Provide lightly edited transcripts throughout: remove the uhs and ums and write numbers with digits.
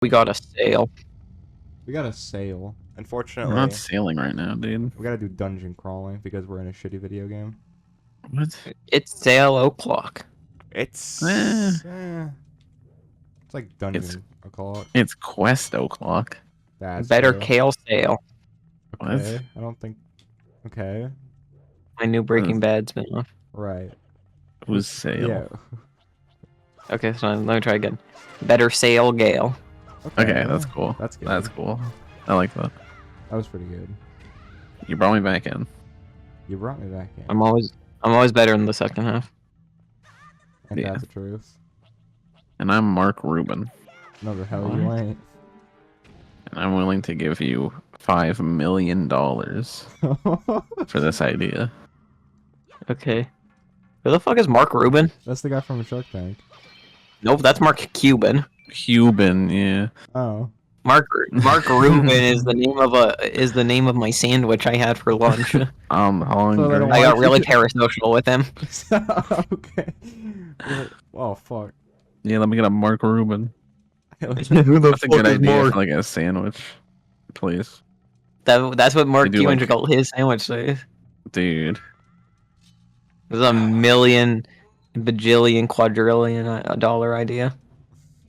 We got a sale. We got to sail. Unfortunately, We're not sailing right now, dude. we gotta do dungeon crawling because we're in a shitty video game. What? It's sale o'clock. It's Eh. it's like dungeon o'clock. It's quest o'clock. That's Better true. kale sale. Okay, I don't think. Okay, My new Breaking Bad spinoff. right. Who's sail? Yeah. Okay, so let me try again. Better sale Gale. Okay, that's cool. That's good. That's cool. I like that. That was pretty good. You brought me back in. You brought me back in. I'm always better in the second half. Ain't Yeah. that the truth? And I'm Mark Rubin. No, the hell you ain't. And I'm willing to give you $5 million for this idea. Okay. Who the fuck is Mark Rubin? That's the guy from Shark Tank. Nope, that's Mark Cuban. Cuban, yeah. Oh. Mark Rubin is the name of my sandwich I had for lunch. I'm hungry. don't I got want really you- parasocial with him. Okay. Oh fuck. Yeah, let me get a Mark Rubin. Who the That's a good idea for like a sandwich. Please. That's what Mark They do, Cuban like- called his sandwich says. Dude. It was a million, bajillion, quadrillion dollar idea.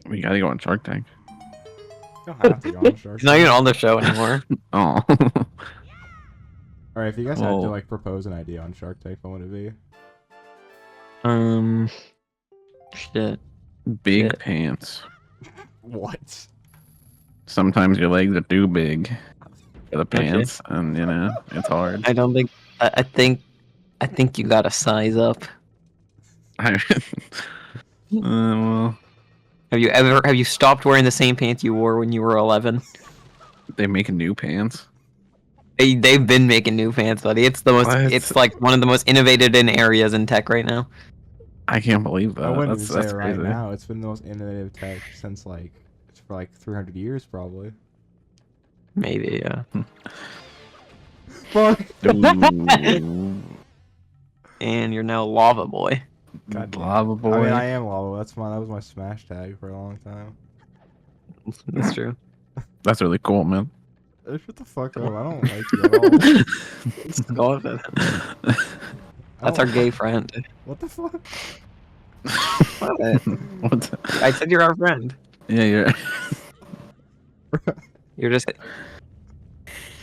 We gotta go on Shark Tank. You don't have to go on Shark He's not Tank. even on the show anymore. Oh. Alright, if you guys had to Well- like propose an idea on Shark Tank, what would it be? Shit. Big Yeah. pants. What? Sometimes your legs are too big for the Okay. pants, and you know it's hard. I don't think. I think you gotta size up. Well, Have you stopped wearing the same pants you wore when you were 11? they make new pants. They've been making new pants, buddy. It's the most. What? It's like one of the most innovated in areas in tech right now. I can't believe that. I wouldn't That's even say it right crazy. now. It's been the most innovative tech since like for like 300 years probably. Maybe, yeah. Fuck. Ooh, And you're now Lava Boy. God damn. Lava boy. I mean, I am Lava. That was my smash tag for a long time. That's true. That's really cool, man. Shut the fuck up. I don't like you at all. Go with it. I That's our don't- gay friend. What the fuck? What? I said you're our friend. Yeah, you're.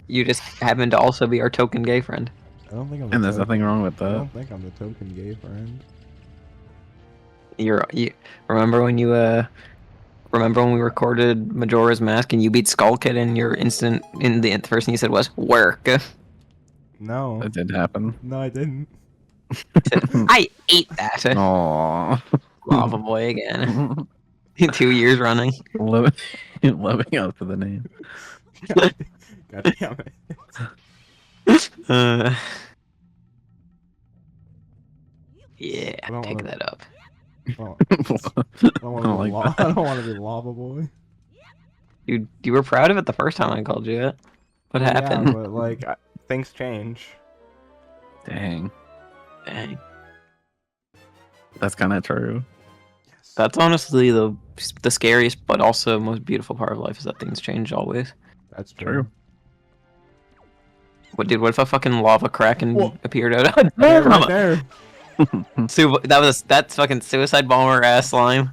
You just happen to also be our token gay friend. I don't think I'm. And the there's token- nothing wrong with I that. don't think I'm the token gay friend. You remember when we recorded Majora's Mask and you beat Skull Kid and the first thing you said was work. No. That did happen. No, I didn't. I ate that. Aww. Lava Boy again. 2 years running. Living up to the name. God damn it. Yeah, I don't pick wanna- that up. Oh, I I don't don't want like to be. I don't want to be Lava Boy. You were proud of it the first time I called you it. What happened? Yeah, but like things change. Dang. Dang. That's kind of true. Yes. That's honestly the scariest, but also most beautiful part of life is that things change always. That's True. true. What if a fucking lava kraken Whoa. appeared out? Hey, right there. That's fucking suicide bomber ass slime.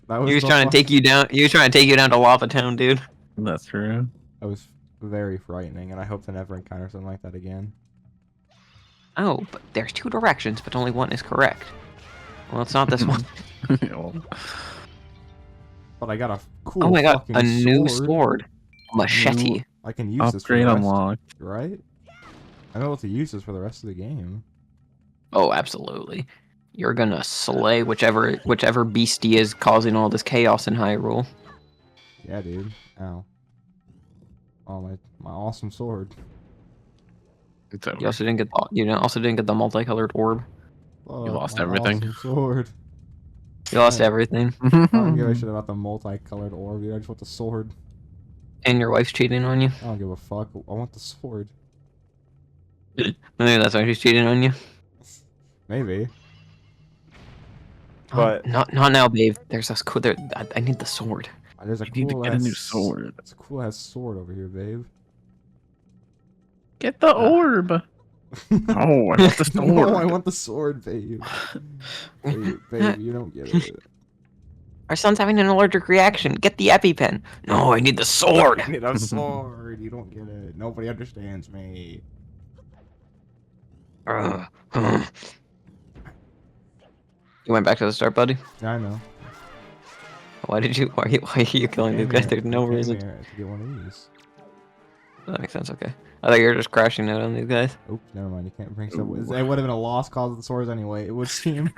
That was He was the trying to fuck- take you down. He was trying to take you down to Lava Town, dude. That's true. That was very frightening, and I hope to never encounter something like that again. Oh, but there's two directions, but only one is correct. Well, it's not this one. Well, But I got a cool. Oh my god, fucking a new sword. Machete. I can use this for upgrade the rest, unlocked. right? I'm able to use this for the rest of the game. Oh, absolutely. You're gonna slay whichever beastie is causing all this chaos in Hyrule. Yeah, dude. Ow. Oh my awesome sword. It's over. You also didn't get the multicolored orb. Oh, lost my everything. Awesome sword. You lost Right. everything, I don't give a shit about the multicolored orb, dude. I just want the sword. and your wife's cheating on you. I don't give a fuck. I want the sword. Maybe that's why she's cheating on you. Maybe. Not now, babe. There's this. I need the sword. There's a You need to cool get a new ass sword. It's a cool ass sword over here, babe. Get the orb. Oh, I want the sword. No, I want the sword, babe. Babe, you don't get it. Our son's having an allergic reaction. Get the EpiPen. No, I need the sword. I need a sword. You don't get it. Nobody understands me. You went back to the start, buddy? Yeah, I know. Why are you killing these guys? There's no reason. To get one of these. That makes sense, okay. I thought you were just crashing out on these guys. Oops, never mind. You can't bring stuff. Ooh. It would have been a lost cause of the swords anyway. It would seem.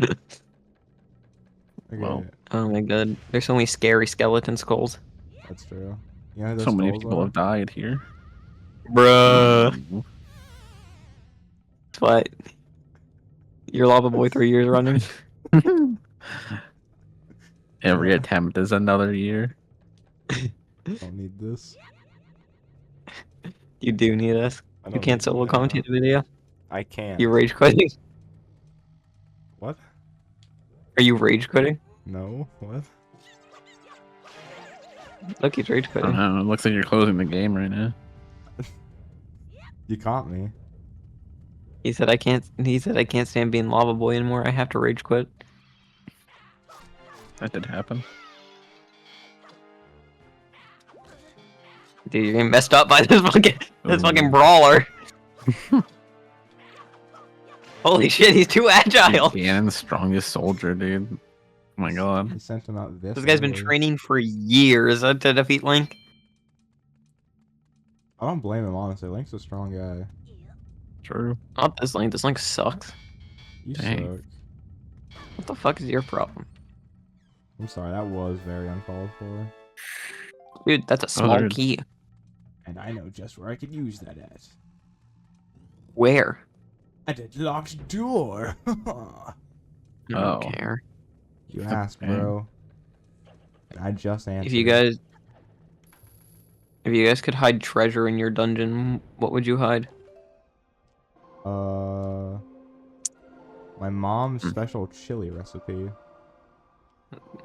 Okay, Well, Oh my god. There's so many scary skeleton skulls. that's true. You know who those so many skulls people are? have died here. Bruh. Ooh. That's why you're Lava Boy 3 years running. Every attempt is another year. Don't need this. You do need us. I You don't can't need solo that. commentate the video. I can't. You rage quitting? What? Are you rage quitting? No. What? Look, he's rage I quitting. don't know. It looks like you're closing the game right now. You caught me. He said I can't stand being Lava Boy anymore. I have to rage quit. That did happen. Dude, you're getting messed up by this fucking Ooh. brawler. Holy shit, he's too agile. Ganon's strongest soldier, dude. Oh my god. He sent him out this. This guy's been early. training for years to defeat Link. I don't blame him, honestly. Link's a strong guy. True. Not this Link. This Link sucks. You Dang. suck. What the fuck is your problem? I'm sorry, that was very uncalled for. Dude, that's a small there- key. And I know just where I could use that at. Where? At a locked door. I Oh. don't care. You asked, bro. And I just answered. If you guys could hide treasure in your dungeon, what would you hide? My mom's special chili recipe.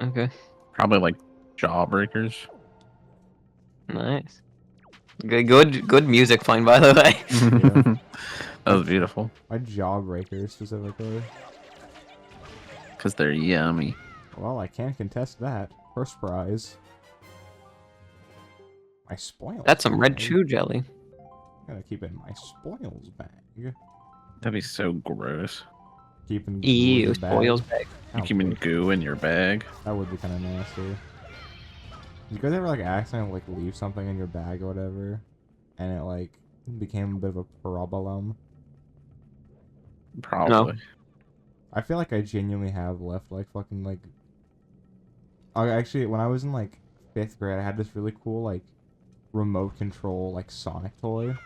Okay, Probably like jawbreakers. nice. Good music playing, by the way. That was beautiful. My jawbreaker specifically. Because they're yummy. Well, I can't contest that. First prize. My spoils. That's some red bag. chew jelly. Gotta keep it in my spoils bag. That'd be so gross. Keeping Ew, glue in the bag. spoils bag. You How keeping gross. goo in your bag. That would be kind of nasty. You guys ever like accidentally like leave something in your bag or whatever, and it like became a bit of a problem? Probably. I feel like I genuinely have left like fucking like. Actually, when I was in like 5th grade, I had this really cool like remote control like Sonic toy. It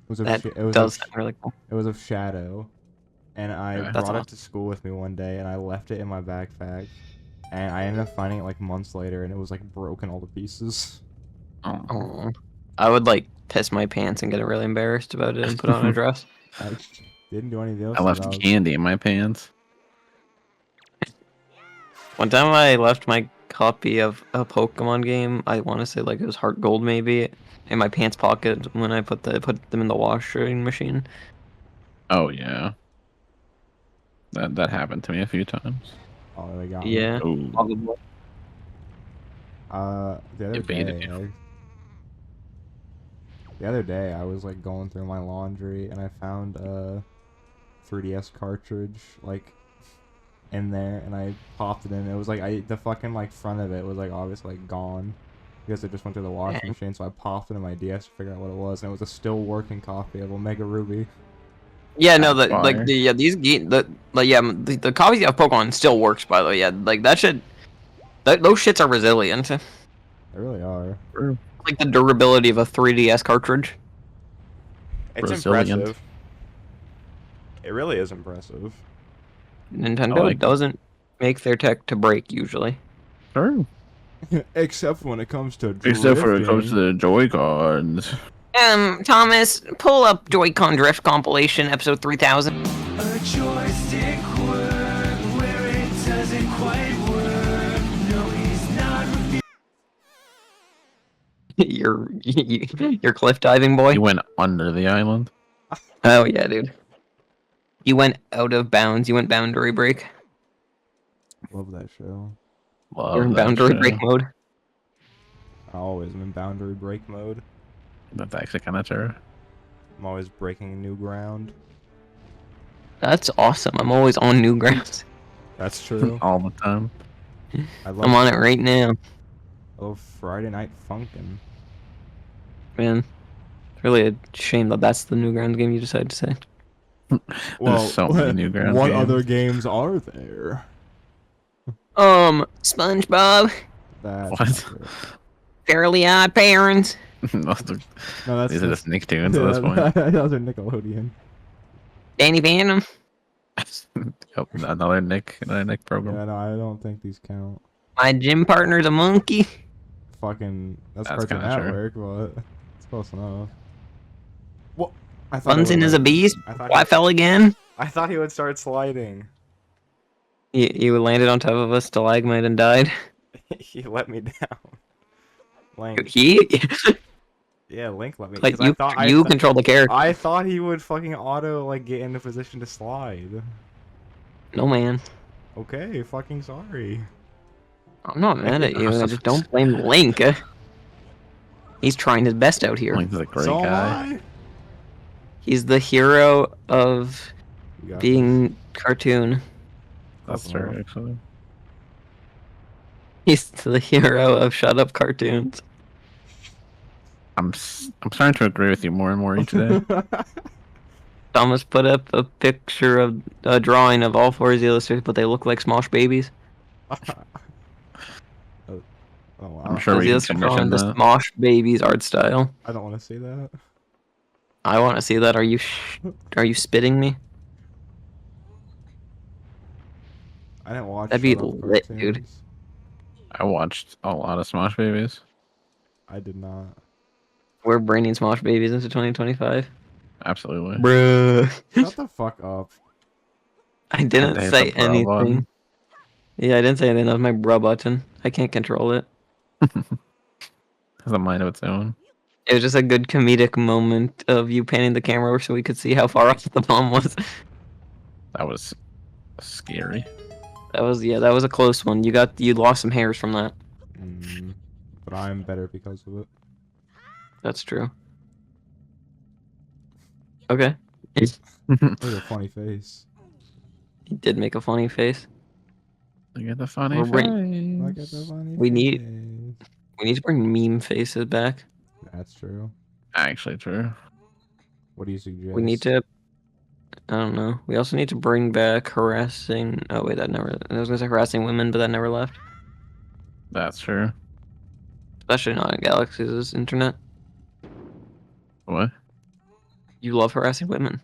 was of That it was does of, sound really cool. it was of Shadow, and I Yeah. brought That's it awesome. to school with me one day, and I left it in my backpack, and I ended up finding it like months later, and it was like broken all to pieces. Oh. Oh, I would like piss my pants and get really embarrassed about it and put on a dress. I didn't do anything else. I left but was- candy in my pants. One time I left my copy of a Pokemon game, I want to say like it was Heart Gold maybe, in my pants pocket when I put them in the washing machine. Oh yeah. That happened to me a few times. Oh, they got me. Yeah. Oh. Probably. The other Evaded day, you. the other day, I was like going through my laundry and I found a 3DS cartridge like in there, and I popped it in. It was like the fucking like front of it was like obviously like gone because it just went through the washing Dang. machine. So I popped it in my DS to figure out what it was, and it was a still working copy of Omega Ruby. Yeah, no, That's fire. the copies of Pokemon still works, by the way. Yeah, like that shit, those shits are resilient. They really are. Like the durability of a 3DS cartridge. It's Resilient. impressive. It really is impressive. Nintendo like it. doesn't make their tech to break usually. Sure. Except when it comes to Except for when it comes to drifting. the Joy-Cons. Thomas, pull up Joy-Con Drift compilation episode 3000. A joystick work where it doesn't quite work. No Your cliff diving boy. You went under the island. Oh yeah, dude. You went out of bounds. You went boundary break. Love that show. Love You're in that boundary show. break mode. I always am in boundary break mode. That's actually kind of true. I'm always breaking new ground. That's awesome. I'm always on new ground. That's true. All the time. I I'm on it right now, I love Friday Night Funkin'. man. It's really a shame that that's the new ground game you decided to say. There's so many new ground what games. other games are there? SpongeBob, That's What? not true. Fairly Odd Parents, No, that's These are just Nicktoons at this point. Those are Nickelodeon. Danny Phantom, Yep, another Nick program. Yeah, no, I don't think these count. My gym partner's a monkey. Fucking, that's That's Cartoon kinda true. Network, but it's close enough. What? I thought it Bunsen would is a let- beast. I thought Why fell again? I thought he would start sliding. You landed on top of a stalagmite and died. He let me down. Link. He, Yeah, Link let me. like 'cause you, I you thought, control the character. I thought he would fucking auto like get into position to slide. No man, Okay, fucking sorry. I'm not mad at you. I just don't blame Link. He's trying his best out here. Link's a great So am guy. I. He's the hero of You got being cartoon. That's Fuck true, off. actually. He's the hero of shut up cartoons. I'm starting to agree with you more and more each day. this. Thomas put up a picture of a drawing of all four Zealosters, but they look like Smosh babies. Oh wow. I'm sure The we can Zealosters drawing commission the that. Smosh babies art style. I don't want to see that. I want to see that. Are you spitting me? I didn't watch. That'd be Shut Up lit, dude. cartoons. I watched a lot of Smosh Babies. I did not. We're braining Smosh babies into 2025. Absolutely. Bruh. Shut the fuck up. I didn't Hit the say bro anything. button. Yeah, I didn't say anything. That was my bruh button. I can't control it. Has a mind of its own. It was just a good comedic moment of you panning the camera over so we could see how far off the bomb was. That was scary. That was a close one. You lost some hairs from that. But I'm better because of it. That's true. Okay. Look at a funny face. He did make a funny face. Look at the funny We're face. Look at the funny We need- face. We need to bring meme faces back. That's true. Actually true. What do you suggest? We need to. I don't know. We also need to bring back harassing. Oh wait, that never. I was gonna say harassing women, but that never left. That's true. Especially not in Galaxy's internet. What? You love harassing women.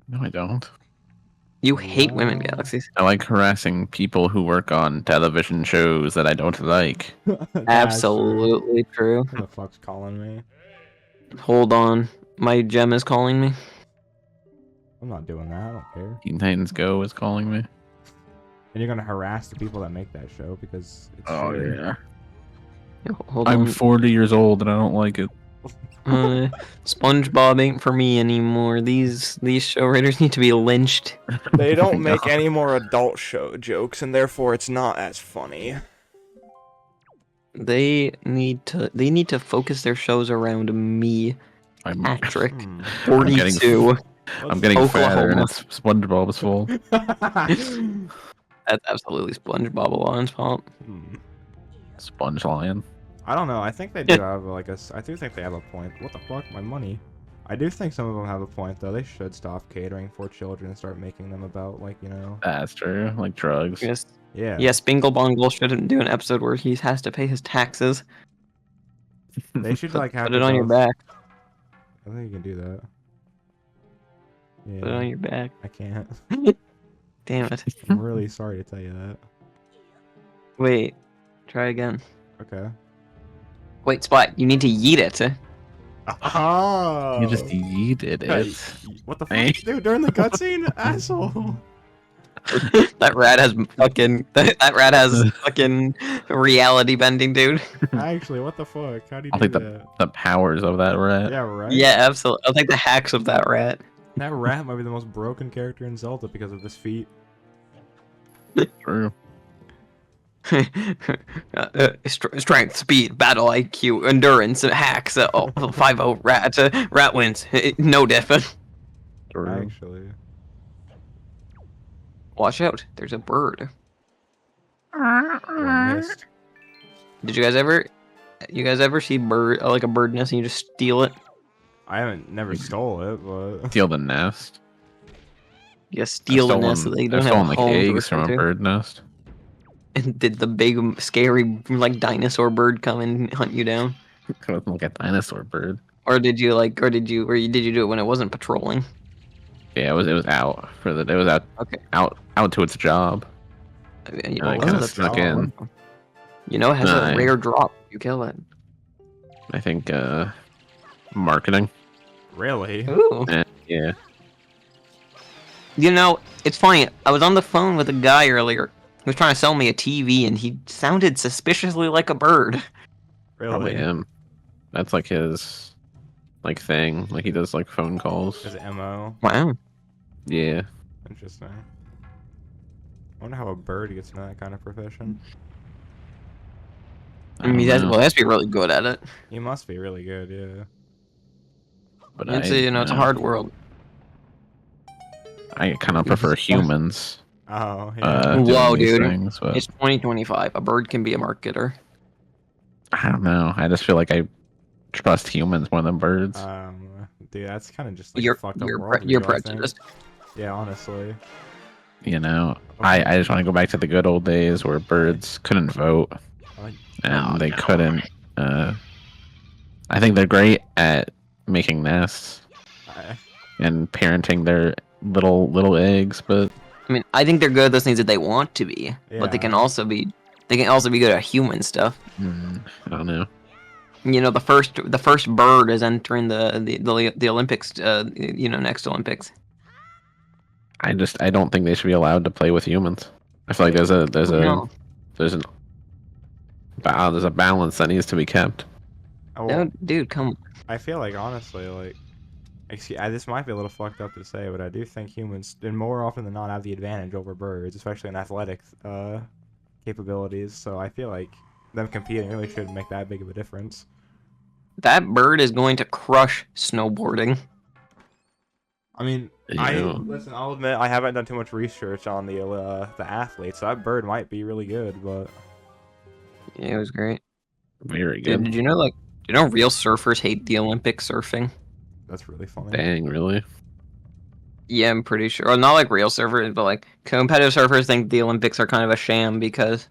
No, I don't. You hate women, Wow. Galaxies. I like harassing people who work on television shows that I don't like. That's Absolutely true. true. Who the fuck's calling me? Hold on. My gem is calling me. I'm not doing that. I don't care. Teen Titans Go is calling me. And you're gonna harass the people that make that show because it's Oh shitty. yeah. Hold I'm on. 40 years old and I don't like it. SpongeBob ain't for me anymore. These show writers need to be lynched. They don't make No. any more adult show jokes, and therefore it's not as funny. They need to focus their shows around me, I'm, Patrick, Hmm. I'm getting 42. I'm getting fatter and Oklahoma. it's SpongeBob's fault. That's absolutely SpongeBob Alon's fault. Hmm. Sponge Lion. I don't know. I think they do have like a. I do think they have a point. What the fuck? My money. I do think some of them have a point though. They should stop catering for children and start making them about like That's true. Like drugs. Yes. Yeah. Yes, Bingle Bongle shouldn't do an episode where he has to pay his taxes. They should like have Put to it on your go- back. I think you can do that. Put it on Yeah. your back. I can't. Damn it. I'm really sorry to tell you that. Wait. Try again. Okay. Wait, Spot. You need to yeet it. Oh. You just yeeted Hey, it. what the Hey. fuck, dude? During the cutscene, asshole. That rat has fucking that rat has fucking reality bending, dude. Actually, what the fuck? How do you I'll do take that? the powers of that rat. Yeah, right. Yeah, absolutely. I'll take the hacks of that rat. That rat might be the most broken character in Zelda because of this feat. True. Strength, speed, battle IQ, endurance, hacks. 5-0 rat. Rat wins. No diff. True. Actually. Watch out. There's a bird. Oh, missed. Did you guys ever see like a bird nest and you just steal it? I haven't never stole it, but Steal the nest. You steal the I've nest so they don't I've have a stolen like home to eggs from a return to. bird nest. And did the big scary like dinosaur bird come and hunt you down? Kind of like a dinosaur bird. Or did you did you do it when it wasn't patrolling? Yeah, it was out for the. It was out Okay. out to its job. I mean, And I oh, kind of that's snuck solid. in. You know, it has a Nice. rare drop. You kill it. I think marketing. really? Ooh. Yeah. You know, it's funny. I was on the phone with a guy earlier who was trying to sell me a TV, and he sounded suspiciously like a bird. Probably Really? him. That's like his like thing. Like he does like phone calls. His MO. Wow. Yeah. Interesting. I wonder how a bird gets into that kind of profession. I mean, don't know, well, he has to be really good at it. He must be really good, yeah. but It's a hard world. I kind of prefer humans. Oh, yeah. Doing Whoa, these dude. things, but It's 2025. A bird can be a marketer. I don't know. I just feel like I trust humans more than birds. Dude, that's kind of just like You're a fucked up you're world. you're view, I think. prejudiced. Yeah, honestly. You know, I just want to go back to the good old days where birds couldn't vote and they couldn't. I think they're great at making nests and parenting their little eggs, but I mean, I think they're good at those things that they want to be, but they Yeah. can also be good at human stuff. I don't know. You know, the first bird is entering the Olympics. You know, next Olympics. I don't think they should be allowed to play with humans. I feel like there's a No. there's a balance that needs to be kept. Oh, No, dude, come. I feel like honestly, like, this might be a little fucked up to say, but I do think humans, and more often than not, have the advantage over birds, especially in athletic capabilities. So I feel like them competing really shouldn't make that big of a difference. That bird is going to crush snowboarding. I mean, listen. I'll admit I haven't done too much research on the athletes. So that bird might be really good, but Yeah, it was great. Very Dude, good. did you know real surfers hate the Olympic surfing? that's really funny. Dang, really? Yeah, I'm pretty sure. Well, not like real surfers, but like competitive surfers think the Olympics are kind of a sham because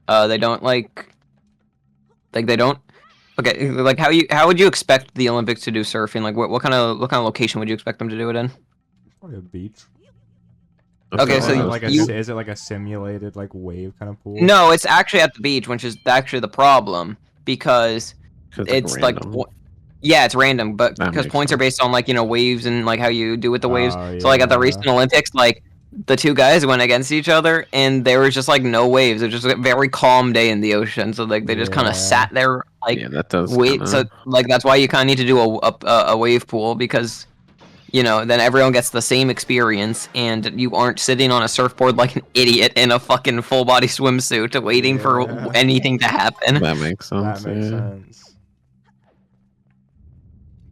they don't they don't. Okay, like how would you expect the Olympics to do surfing? Like what kind of location would you expect them to do it in? Probably a beach. Okay, so is it like a simulated like wave kind of pool? No, it's actually at the beach, which is actually the problem because it's like random. yeah, it's random, but That because makes points are sense. based on like waves and like how you do with the waves. Oh, So like at the yeah. recent Olympics, like the two guys went against each other and there was just like no waves. It was just a very calm day in the ocean. So like they just kind Yeah. of sat there like yeah, that does. wait. kinda- So like that's why you kind of need to do a wave pool because then everyone gets the same experience and you aren't sitting on a surfboard like an idiot in a fucking full body swimsuit waiting for Yeah. anything to happen. that makes sense. That makes yeah. sense.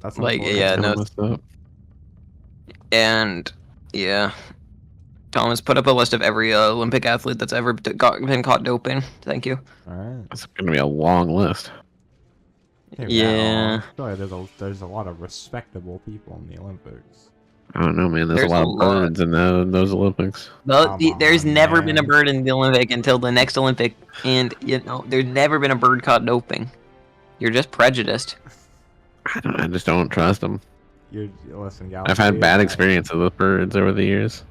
That's Like, unfortunate. yeah, Kinda no, messed up. and yeah, Thomas put up a list of every Olympic athlete that's ever been caught doping. Thank you. All right. It's gonna be a long list. Yeah. I feel like there's a lot of respectable people in the Olympics. I don't know, man. There's There's a lot a of lot. birds in those Olympics. Well, Come there's on, never been a man. bird in the Olympic until the next Olympic, and there's never been a bird caught doping. You're just prejudiced. I just don't trust them. Listen, Galaxy. I've had bad experiences with birds over the years.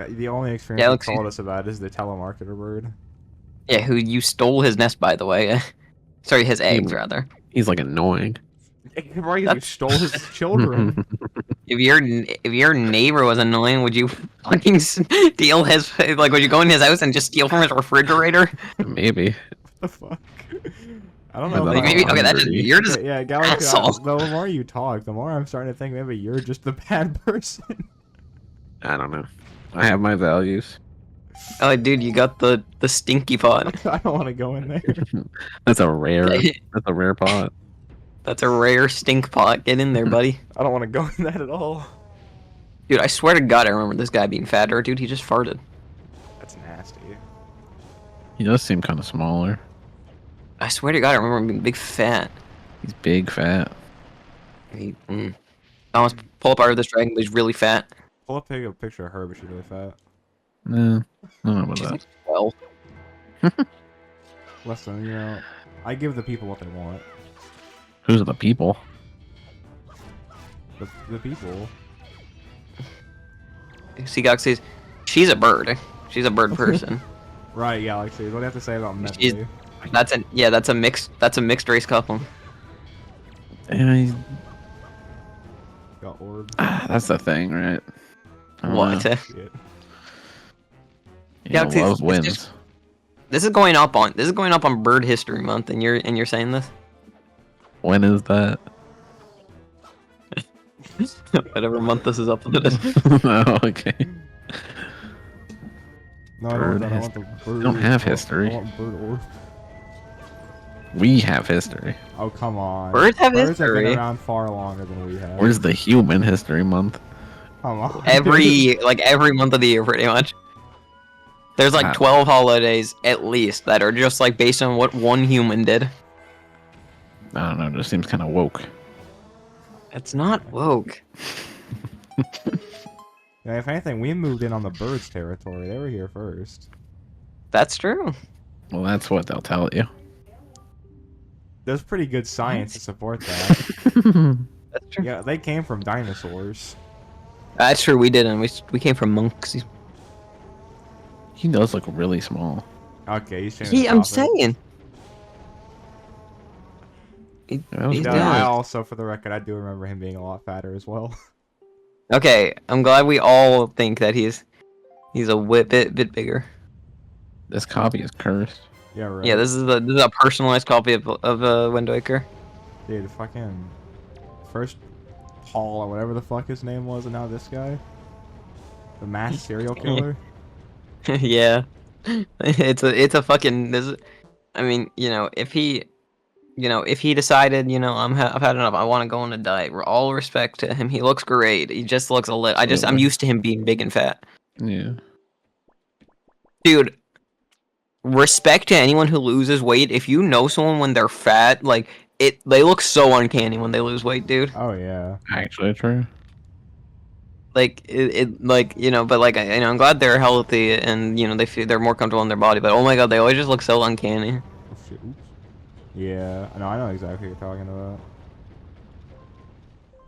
The only experience Galaxy. you told us about is the telemarketer bird. Yeah, who you stole his nest, by the way. Sorry, his eggs rather. He's like annoying. Right, you That's- stole his children. If your neighbor was annoying, would you fucking steal his like? Would you go in his house and just steal from his refrigerator? Maybe. The fuck? I don't But know. that's Like if I- maybe okay, that's just hungry. you're just Okay, yeah, Galaxy. asshole. The more you talk, the more I'm starting to think maybe you're just the bad person. I don't know. I have my values. oh dude, you got the stinky pot. I don't want to go in there. That's a rare pot. That's a rare stink pot. Get in there, buddy. I don't want to go in that at all. Dude, I swear to God, I remember this guy being fatter. Dude, he just farted. That's nasty. He does seem kind of smaller. I swear to God, I remember him being big fat. He's big, fat. I almost pull up out of this dragon, but he's really fat. Pull up a picture of her, but she's really fat. Nah, I don't know about She's that. like 12. Listen, you know, I give the people what they want. Who's the people? The people. See, Galaxy, she's a bird. She's a bird person. Right, Galaxy. What do you have to say about She's- Medley? That's a mixed race couple. Yeah, Got orb. that's the thing, right? I don't What? know. Shit. You know, Galaxy, love it's wins. just- This is going up on Bird History Month, and you're saying this? When is that? Whatever month this is up to this. Oh, okay. No, I don't want that. I want the bird. don't have I want- history. I want bird orb. We have history. Oh, come on. Birds have Birds have history. been around far longer than we have. Where's the Human History Month? Come on. every month of the year, pretty much. There's like Wow. 12 holidays at least that are just like based on what one human did. I don't know. It just seems kind of woke. It's not woke. Yeah, if anything, we moved in on the birds' territory. They were here first. That's true. Well, that's what they'll tell you. There's pretty good science to support that. That's true. Yeah, they came from dinosaurs. That's true. We didn't. We came from monks. He does look really small. Okay, he's changing. I'm saying. That was He's good. doing I it. also, for the record, I do remember him being a lot fatter as well. Okay, I'm glad we all think that he's a bit bigger. This copy is cursed. Yeah, right. Yeah, this is a personalized copy of Wind Waker. Dude, fucking first Paul or whatever the fuck his name was, and now this guy, the mass serial killer. Yeah, it's a fucking this. I mean, if he decided, I've had enough, I want to go on a diet. All respect to him, he looks great. He just looks a little. I'm Absolutely. used to him being big and fat, Yeah. dude. Respect to anyone who loses weight. If you know someone when they're fat, like they look so uncanny when they lose weight, dude. Oh yeah. Actually true. Like but like I'm glad they're healthy and they're more comfortable in their body. But oh my god, they always just look so uncanny. Oh, shit. Oops. Yeah, I know exactly what you're talking about.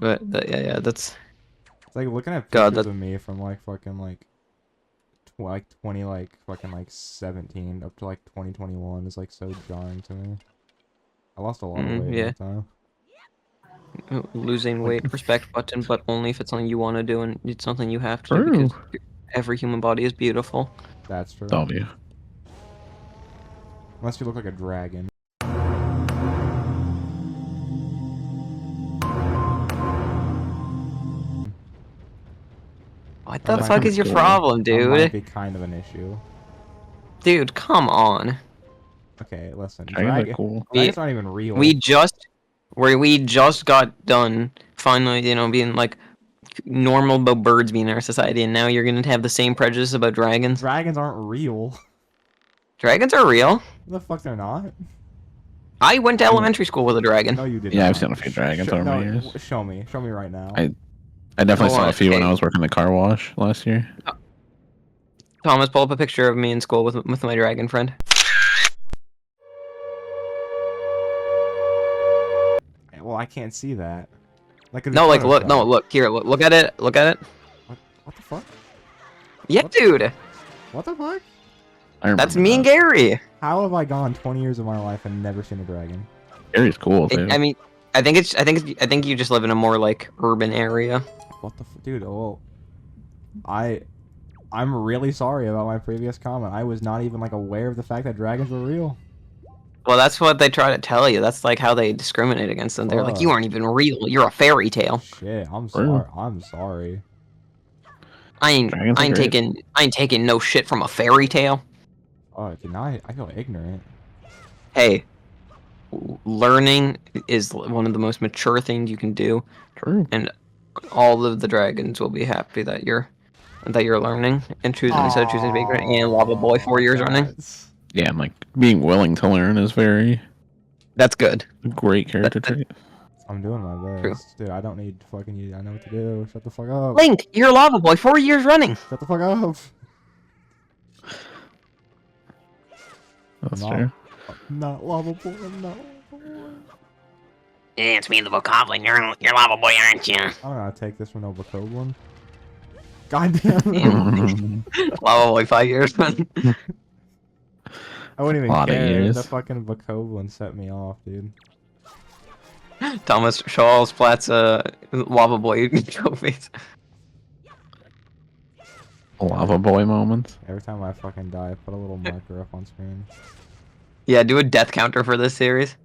But yeah, that's It's like looking at God, pictures that- of me from like fucking like 20 like fucking like 17 up to like 2021 is like so jarring to me. I lost a lot of weight in yeah. that time. losing weight. Respect button, but only if it's something you want to do and it's something you have to do True. because every human body is beautiful. That's true. W. Unless you look like a dragon. What the That fuck might is your be- problem, That might dude? be kind of an issue. Dude, come on. Okay, listen. Dragons are cool. Dragons aren't even real. We just got done finally, being like normal about birds being in our society, and now you're gonna have the same prejudice about dragons. Dragons aren't real. Dragons are real. The fuck they're not? I went to elementary school with a dragon. No, you did Yeah, not. I've seen a few dragons Sh- over no, the years. Show me. Show me right now. I definitely Hold saw on, a few when hey. I was working the car wash last year. Thomas, pull up a picture of me in school with my dragon friend. Well, I can't see that. Like No, like look, no, look here, look at it, look at it. What the fuck? Yeah, What? dude, What the fuck? I remember that's me and that. Gary. How have I gone 20 years of my life and never seen a dragon? Gary's cool too. I mean, I think you just live in a more like urban area. What the dude? Oh, I'm really sorry about my previous comment. I was not even like aware of the fact that dragons were real. Well, that's what they try to tell you. That's like how they discriminate against them. They're like, you Fuck. aren't even real. You're a fairy tale. Shit, I'm Real. sorry. I'm sorry. Dragons are great. I ain't taking no shit from a fairy tale. Oh, dude, now I feel ignorant. Hey, learning is one of the most mature things you can do, True. and all of the dragons will be happy that you're learning and choosing instead of choosing to be ignorant. And Lava Boy 4 years running. That's- Yeah, and like being willing to learn is very That's good. great character trait. I'm doing my True. best. Dude, I don't need fucking you. I know what to do. Shut the fuck up. Link, you're Lava Boy 4 years running. Shut the fuck up. That's No. fair. I'm not lava boy. I'm not lava boy. Yeah, it's me, the Bokoblin. You're Lava Boy, aren't you? I'm gonna take this one over Coblin. God damn it. Lava Boy 5 years running. I wouldn't even Lot of care. years. The fucking Bokoblin set me off, dude. Thomas Charles Platt's Lava Boy trophies. Lava boy moments. Every time I fucking die, I put a little marker up on screen. Yeah, do a death counter for this series.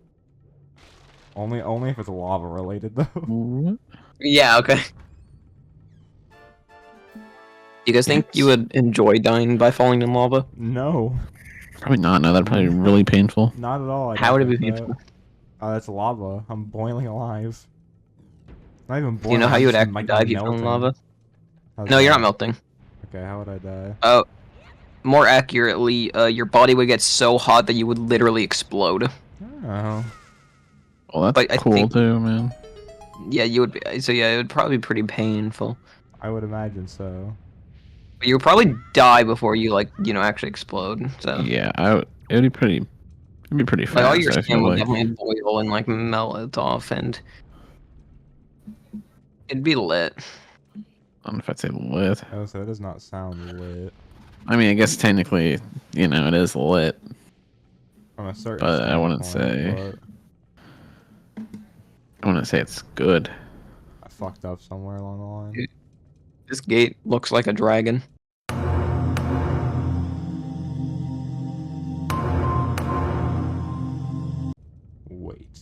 Only if it's lava related though. What? Yeah, okay. You guys think you would enjoy dying by falling in lava? No, Probably not. No, that'd probably be really painful. not at all. I How don't would it be think painful? that. Oh, that's lava. I'm boiling alive. Not even boiling. Do you know how I'm you would just, actually like, die if you fell in melting. lava? How's No, you're that? not melting. Okay, how would I die? More accurately, your body would get so hot that you would literally explode. Oh. Well, that's But I cool think- too, man. Yeah, you would be. So yeah, it would probably be pretty painful. I would imagine so. But you would probably die before you actually explode. So Yeah, it would be pretty. It'd be pretty fast. like all your I skin feel would like. definitely boil and like melt off, and it'd be lit. I don't know if I'd say lit. Oh, so that does not sound lit. I mean, I guess technically, it is lit. From a certain But I wouldn't standpoint, I wouldn't say it's good. but I fucked up somewhere along the line. This gate looks like a dragon. Wait.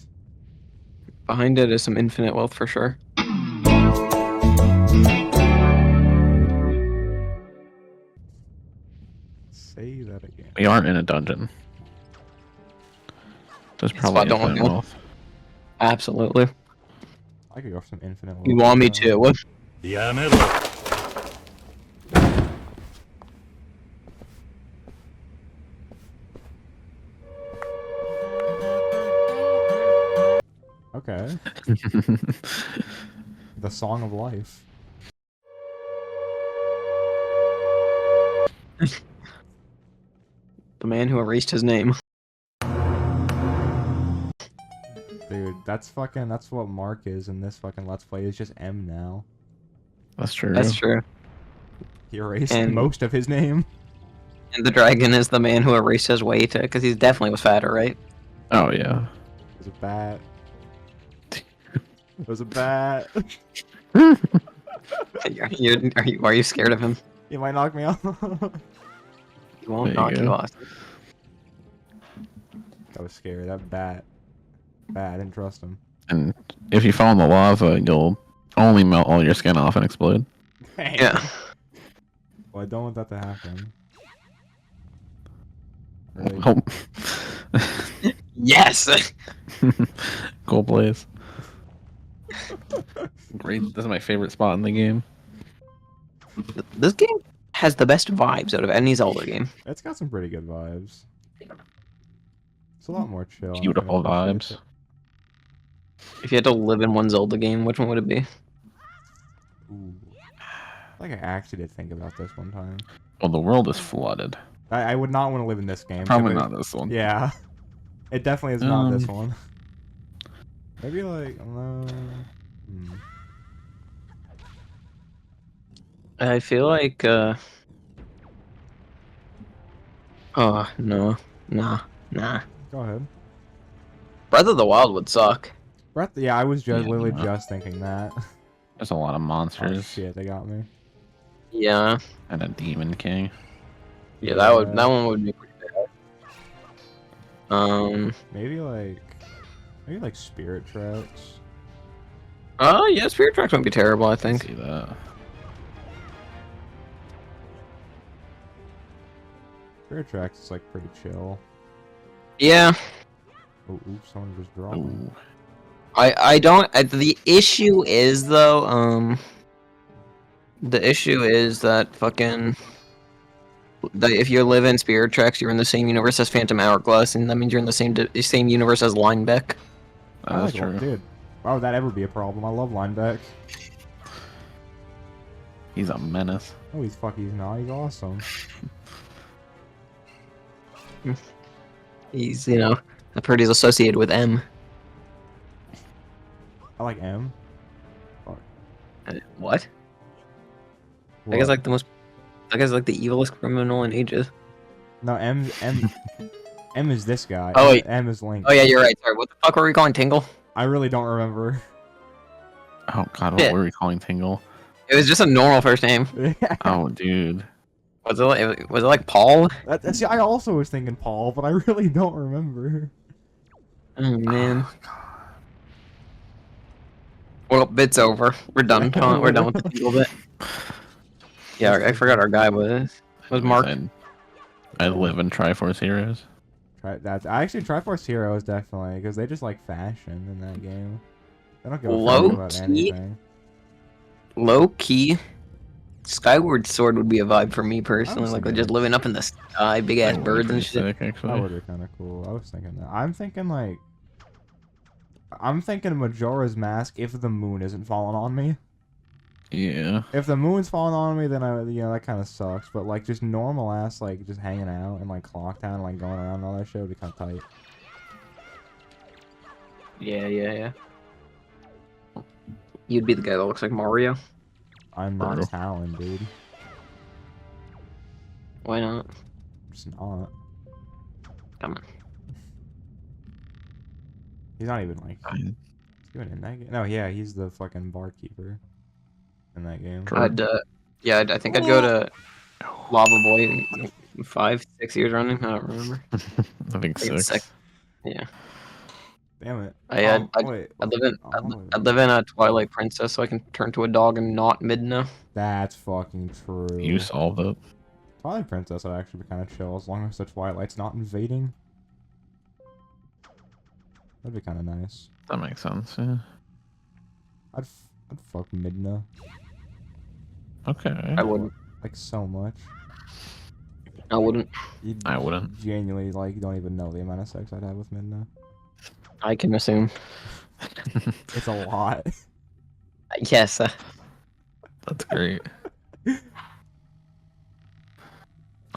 Behind it is some infinite wealth for sure. Say that again. We aren't in a dungeon. There's That's probably why I don't infinite know. wealth. Absolutely. I could go for some infinite. You wealth want me right to? now. What? やめろ Okay. The song of life. The man who erased his name. Dude, that's what Mark is in this fucking Let's Play. Is just M now. That's true. That's true. He erased And- most of his name. And the dragon is the man who erased his weight, because he definitely was fatter, right? Oh yeah. It was a bat. It was a bat. Are you scared of him? He might knock me out. He won't There you knock you go. off. That was scary. That bat. I didn't trust him. And if you fall in the lava, you'll only melt all your skin off and explode. Yeah. Well, I don't want that to happen. Really? Oh. Yes. Cool place. Great. This is my favorite spot in the game. This game has the best vibes out of any Zelda game. It's got some pretty good vibes. It's a lot more chill. and I Beautiful appreciate vibes. it. If you had to live in one Zelda game, which one would it be? Ooh. Like I actually did think about this one time. Well, the world is flooded. I would not want to live in this game. Probably If it- not this one. Yeah. It definitely is not this Um, one. Maybe like I feel like, oh, no. Nah. Go ahead. Breath of the Wild would suck. Yeah, I was just Yeah, literally no. just thinking that. There's a lot of Oh monsters shit, they got me. Yeah. and a demon king. Yeah, that one would be pretty bad. Maybe like Spirit Tracks. Oh yeah, Spirit Tracks won't be terrible, I I think. see that. Spirit Tracks is like pretty chill. Yeah. Oh, oops, someone just dropped me. Ooh. I don't. The issue is though. The issue is that fucking. That if you live in Spirit Tracks, you're in the same universe as Phantom Hourglass, and that means you're in the same universe as Linebeck. I That's like true. Dude, why would that ever be a problem? I love Lineback. He's a menace. Oh, he's not. He's awesome. He's, I've heard he's associated with M. I like M. What? That What? guy's like the most. That guy's like the evilest criminal in ages. No, M is this guy. Oh, M, wait. M is Link. Oh yeah, you're right. Sorry. What the fuck were we calling Tingle? I really don't remember. Oh god, what Shit. were we calling Tingle? It was just a normal first name. Oh dude. Was it like Paul? See, I also was thinking Paul, but I really don't remember. Oh man. Well, bit's over. We're done. We're done with the Tingle bit. Yeah, I forgot our guy was Mark. I live in Triforce Heroes. Actually Triforce Heroes definitely, because they just like fashion in that game. They don't give a Low fuck about key? anything. Low key. Skyward Sword would be a vibe for me personally, like thinking just living up in the sky, big ass That would be birds and pretty shit. sick, That actually. would be kind of cool. I was thinking that. I'm thinking Majora's Mask if the moon isn't falling on me. Yeah. If the moon's falling on me, then that kind of sucks. But like just normal ass, like just hanging out in like Clock Town, like going around and all that shit would be kind of tight. Yeah. You'd be the guy that looks like Mario. I'm not Bro. Talon, dude. Why not? I'm just not. Come on. He's not even like. Fine. He's even in that game. No, yeah, he's the fucking barkeeper in that game. True. I think I'd go to Lava Boy 5, 6 years running. I don't remember. I think I think it's 6. Yeah. Damn it. I'd Wait. I'd live in a Twilight Princess so I can turn to a dog and not Midna. That's fucking true. You solved it. Twilight Princess would actually be kind of chill as long as the Twilight's not invading. That'd be kind of nice. That makes sense. Yeah. I'd fuck Midna Okay. I wouldn't. like so much. I wouldn't. I wouldn't. Genuinely like don't even know the amount of sex I'd have with Midna. I can assume. It's a lot. Yes. That's great.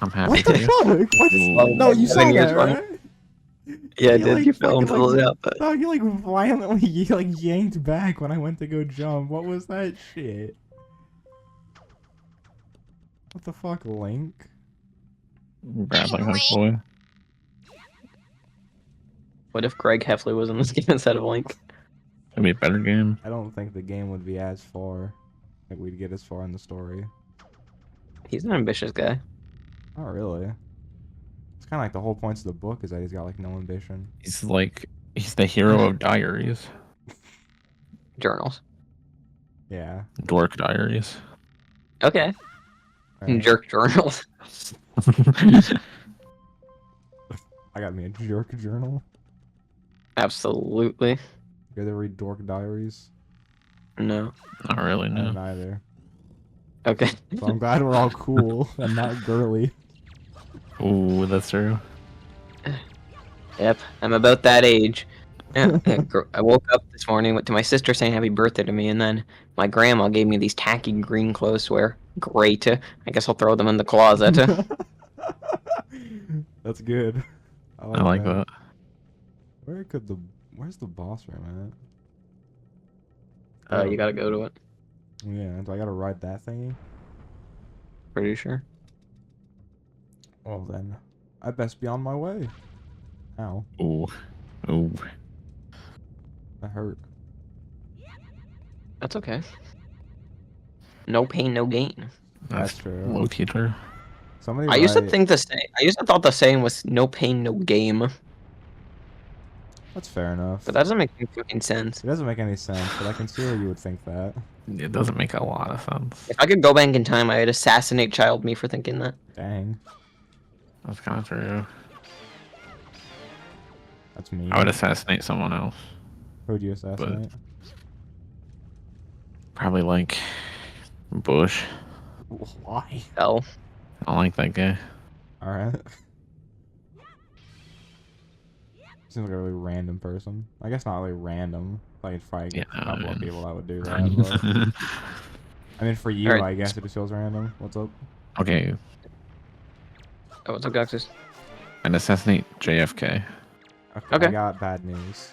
I'm happy What for the you. fuck? What? Ooh. No, you saw Seven years that, running. right? Yeah, I You, did. like, You fell fucking, into like, the out, but No, you like violently yanked back when I went to go jump. What was that shit? What the fuck, Link? Grappling hook boy. what if Greg Heffley was in this game instead of Link? It'd be a better game. I don't think the game would be as far. Like we'd get as far in the story. He's an ambitious guy. Not really. It's kind of like the whole point of the book is that he's got like no ambition. He's the hero of diaries. Journals. Yeah. Dork diaries. Okay. Alright. Jerk journals. I got me a jerk journal. Absolutely. You ever read Dork Diaries? No. Not really, I no. don't either. Okay. So I'm glad we're all cool and not girly. Ooh, that's true. Yep. I'm about that age. Yeah, I woke up this morning, went to my sister saying happy birthday to me, and then my grandma gave me these tacky green clothes to wear. Great. I guess I'll throw them in the closet. That's good. I like that. Where's the boss room at? You gotta go to it. Yeah, do I gotta ride that thingy? Pretty sure. Well then, I best be on my way. Ow, Ooh. Ooh. that hurt. That's okay. No pain, no gain. That's true. Low key true. Somebody I used to write- think the same. I used to thought the saying was "no pain, no game," That's fair enough. but that doesn't make any fucking sense. It doesn't make any sense, but I can see where you would think that. It doesn't make a lot of sense. If I could go back in time, I'd assassinate child me for thinking that. Dang. That's kind of true. That's me. I would assassinate someone else. Who'd you assassinate? Probably like Bush. Why? Hell, I don't like that guy. Alright. Seems like a really random person. I guess not really random. Like, it's probably Yeah, a couple of no, people that would do that. But, I mean, for you, Alright. I guess it just feels random. What's up? Okay, oh, what's up, Gaxus? I'd assassinate JFK Okay. I got bad news.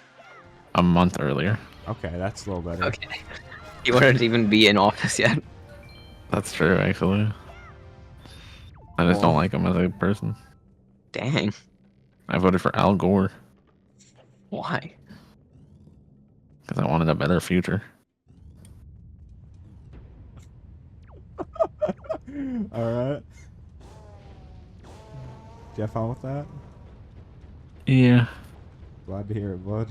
a month earlier. Okay, that's a little better. Okay. He wouldn't even be in office yet. That's true, actually. I just don't like him as a person. Dang. I voted for Al Gore Why? because I wanted a better future. Alright. Do you have fun with that? Yeah, Glad to hear it, bud.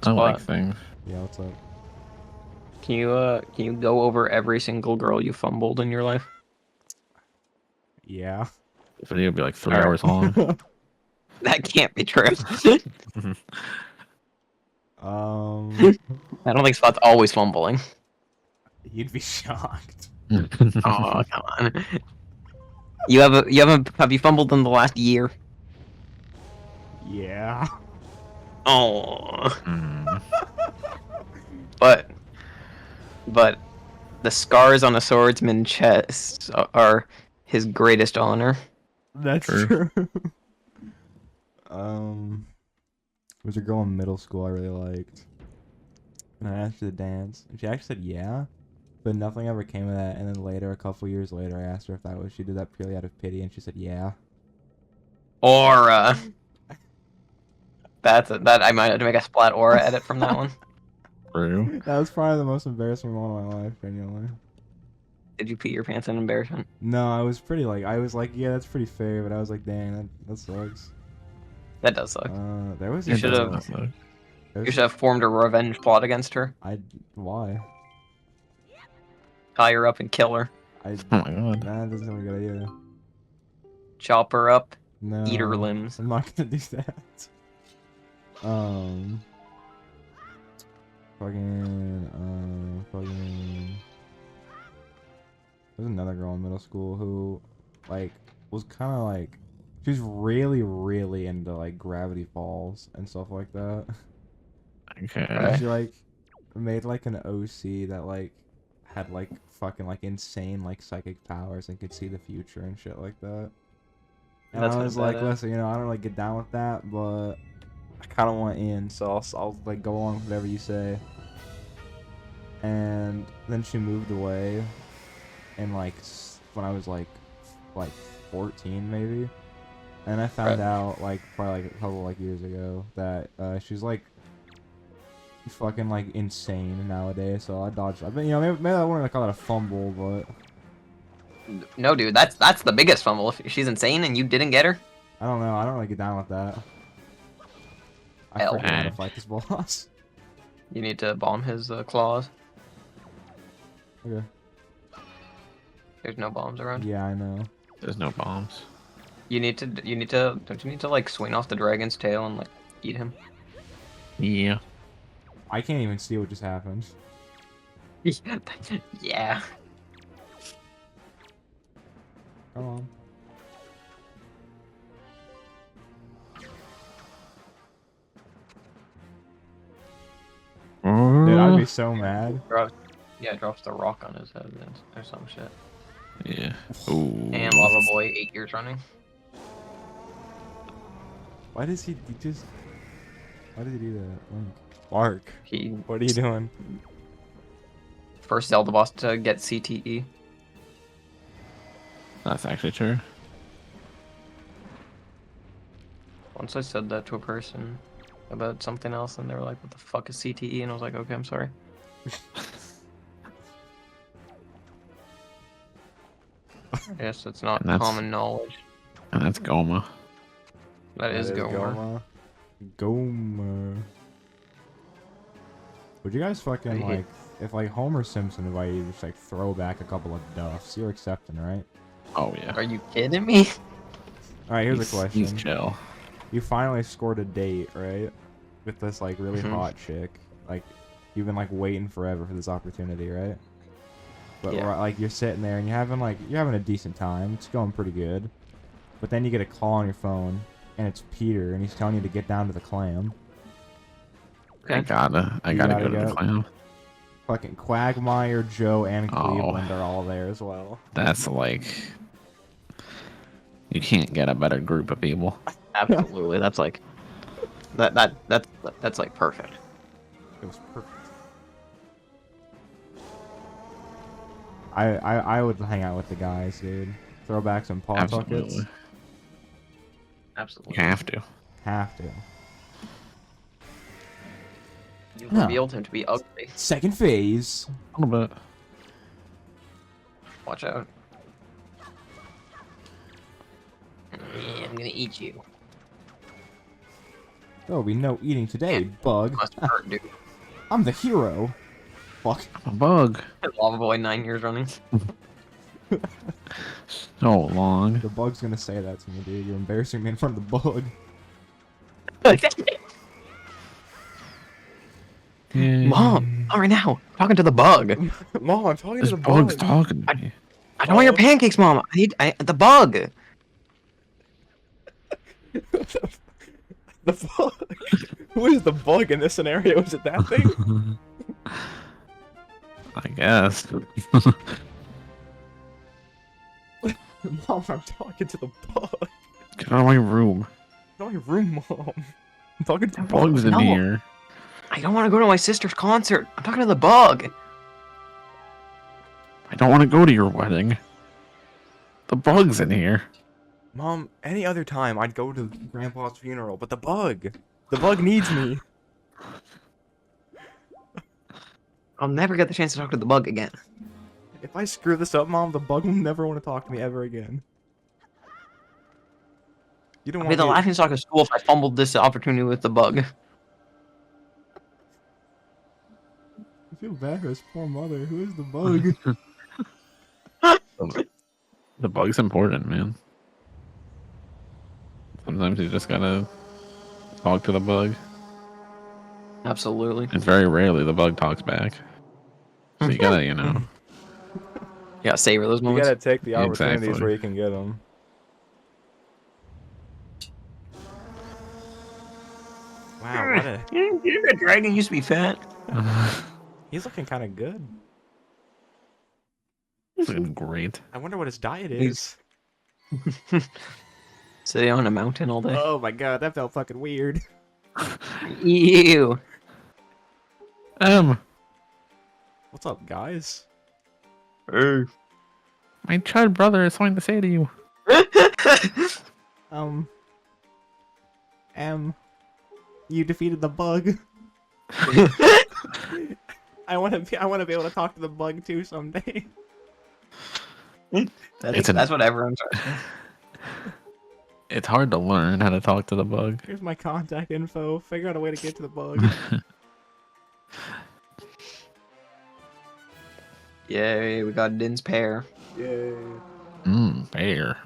I like What? things. Yeah, what's up? Can you go over every single girl you fumbled in your life? Yeah. The video would be like 3 Alright. hours long. That can't be true. I don't think Spot's always fumbling. You'd be shocked. Oh, come on. Have you fumbled in the last year? Yeah. Oh. Mm. But the scars on a swordsman's chest are his greatest honor. That's True. true. Was a girl in middle school I really liked. And I asked her to dance. And she actually said yeah. But nothing ever came of that. And then later, a couple years later, I asked her if that was she did that purely out of pity, and she said yeah. Aura. That I might have to make a splat aura edit from that one. True. That was probably the most embarrassing moment of my life, genuinely. Did you pee your pants in embarrassment? No, I was like, yeah, that's pretty fair, but I was like, dang, that sucks. That does suck. There was You a should've- girl- Suck. there You was- should have formed a revenge plot against her. Why? Tie her up and kill her. Oh my god. That doesn't sound like a good idea. Chop her up. No. Eat her limbs. I'm not gonna do that. Fucking. There's another girl in middle school who, like, was kind of like, she was really, really into like Gravity Falls and stuff like that. Okay. Right. She like made like an OC that like had like fucking like insane like psychic powers and could see the future and shit like that. And That's I not was like, badass. listen, I don't really get down with that, but I kind of want in, so I'll like go along with whatever you say. And then she moved away, and like when I was like 14 maybe, and I found Right. out like probably like a couple like years ago that she's like fucking like insane nowadays. So I dodged. I mean, maybe I wouldn't call that a fumble, but No, dude, that's the biggest fumble. If she's insane and you didn't get her, I don't know. I don't really get down with that. I L. forget how to fight this boss. you need to bomb his claws. Okay. There's no bombs around. Yeah, I know. There's no bombs. Don't you need to like swing off the dragon's tail and like eat him? Yeah. I can't even see what just happened. Yeah. Come on. Dude, I'd be so mad. Drops the rock on his head or some shit. Yeah. Ooh. And Lava Boy 8 years running. Why does he just? Why did he do that? Link. Mark, He what are you doing? first Zelda boss to get CTE. That's actually true. Once I said that to a person about something else, and they were like, "What the fuck is CTE?" And I was like, "Okay, I'm sorry." Yes, that's not And that's- common knowledge. And that's Goma. That is Gomer. Goma. Gomer. Would you guys fucking I hate- like if like Homer Simpson invited you to just like throw back a couple of duffs? You're accepting, right? Oh yeah. Are you kidding me? All right, here's He's- a question. He's chill. You finally scored a date, right? With this like really Mhm. hot chick. Like you've been like waiting forever for this opportunity, right? But Yeah. like you're sitting there and you're having a decent time. It's going pretty good. But then you get a call on your phone and it's Peter and he's telling you to get down to the clam. I Okay. gotta You go gotta to the go. clam. Fucking Quagmire, Joe, and Oh. Cleveland are all there as well. That's like you can't get a better group of people. Absolutely. That's like that's like perfect. It was perfect. I would hang out with the guys, dude. Throw back some paw buckets. Absolutely. Absolutely. You have to. Have to. You Huh. revealed him to be ugly. Second phase. A little bit. Watch out. Yeah, I'm gonna eat you. There will be no eating today, bug. Must hurt, dude. I'm the hero. Fuck. A bug. Lava Boy 9 years running. So long. The bug's gonna say that to me, dude. You're embarrassing me in front of the bug. Mom, not right now. I'm talking to the bug. Mom, I'm talking This to the bug's bug. talking to me. I don't want your pancakes, Mom. The bug. The bug. Who is the bug in this scenario? Is it that thing? I guess. Mom, I'm talking to the bug. Get out of my room. Not my room, Mom. I'm talking to the Bugs in No. here. I don't want to go to my sister's concert. I'm talking to the bug. I don't want to go to your wedding. The bug's in here. Mom, any other time I'd go to Grandpa's funeral, but the bug needs me. I'll never get the chance to talk to the bug again. If I screw this up, Mom, the bug will never want to talk to me ever again. You don't I'll be want the me. laughing stock of school if I fumbled this opportunity with the bug. I feel bad for his poor mother. Who is the bug? The bug's important, man. Sometimes you just gotta talk to the bug. Absolutely. And very rarely the bug talks back. So you gotta, you know. Yeah, savor those You moments. gotta take the opportunities Exactly. where you can get them. Wow, what a... You're a dragon used to be fat. He's looking kind of good. Looking great. I wonder what his diet He's- is. Sitting on a mountain all day. Oh my god, that felt fucking weird. Ew. What's up, guys? Hey. My child brother has something to say to you. You defeated the bug. I want to be able to talk to the bug too someday. That's what everyone's. It's hard to learn how to talk to the bug. Here's my contact info. Figure out a way to get to the bug. Yay, we got Din's pair. Yay. Bear.